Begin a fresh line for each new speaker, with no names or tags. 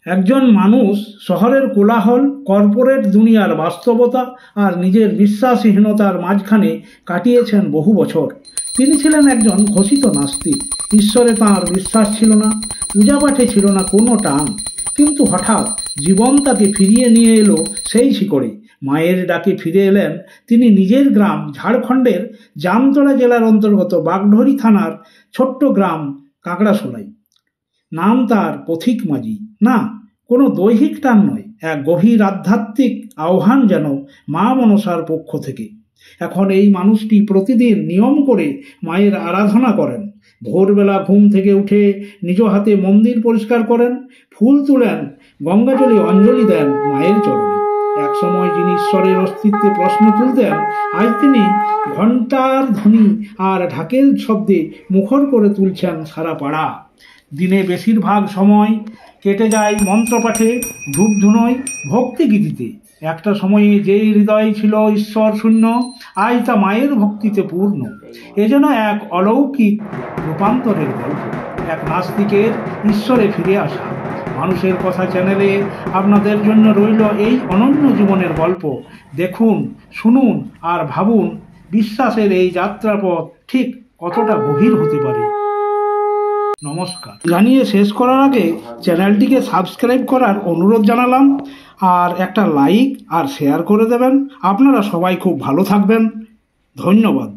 একজন মানুষ শহরের কোলাহল, কর্পোরেট দুনিয়ার বাস্তবতা আর নিজের বিশ্বাসহীনতার মাঝখানে কাটিয়েছেন বহু বছর। তিনি ছিলেন একজন ঘোষিত নাস্তিক। ঈশ্বরে তাঁর বিশ্বাস ছিল না, পূজাপাঠে ছিল না কোনো টান। কিন্তু হঠাৎ জীবন তাকে ফিরিয়ে নিয়ে এলো সেই শিকড়ে। মায়ের ডাকে ফিরে এলেন তিনি নিজের গ্রাম, ঝাড়খণ্ডের জামতলা জেলার অন্তর্গত বাগডোহরি থানার ছোট্ট গ্রাম কাকড়াশোলাই। নাম তার পথিক মাঝি। না, কোনো দৈহিক টান নয়, এক গভীর আধ্যাত্মিক আহ্বান যেন মা মনসার পক্ষ থেকে। এখন এই মানুষটি প্রতিদিন নিয়ম করে মায়ের আরাধনা করেন। ভোরবেলা ঘুম থেকে উঠে নিজ হাতে মন্দির পরিষ্কার করেন, ফুল তুলেন, গঙ্গাজলে অঞ্জলি দেন মায়ের চরণে। একসময় যিনি ঈশ্বরের অস্তিত্বে প্রশ্ন তুলতেন, আজ তিনি ঘণ্টার ধ্বনি আর ঢাকের শব্দে মুখর করে তুলছেন সারা পাড়া। দিনে বেশিরভাগ সময় কেটে যায় মন্ত্রপাঠে, ধূপধুনোয়, ভক্তিগীতিতে। একটা সময়ে যে হৃদয় ছিল ঈশ্বর শূন্য, আজ তা মায়ের ভক্তিতে পূর্ণ। এ যেন এক অলৌকিক রূপান্তরের গল্প, এক নাস্তিকের ঈশ্বরে ফিরে আসা। মানুষের কথা চ্যানেলে আপনাদের জন্য রইল এই অনন্য জীবনের গল্প। দেখুন, শুনুন আর ভাবুন, বিশ্বাসের এই যাত্রাপথ ঠিক কতটা গভীর হতে পারে। নমস্কার জানিয়ে শেষ করার আগে চ্যানেলটিকে সাবস্ক্রাইব করার অনুরোধ জানালাম, আর একটা লাইক আর শেয়ার করে দেবেন। আপনারা সবাই খুব ভালো থাকবেন। ধন্যবাদ।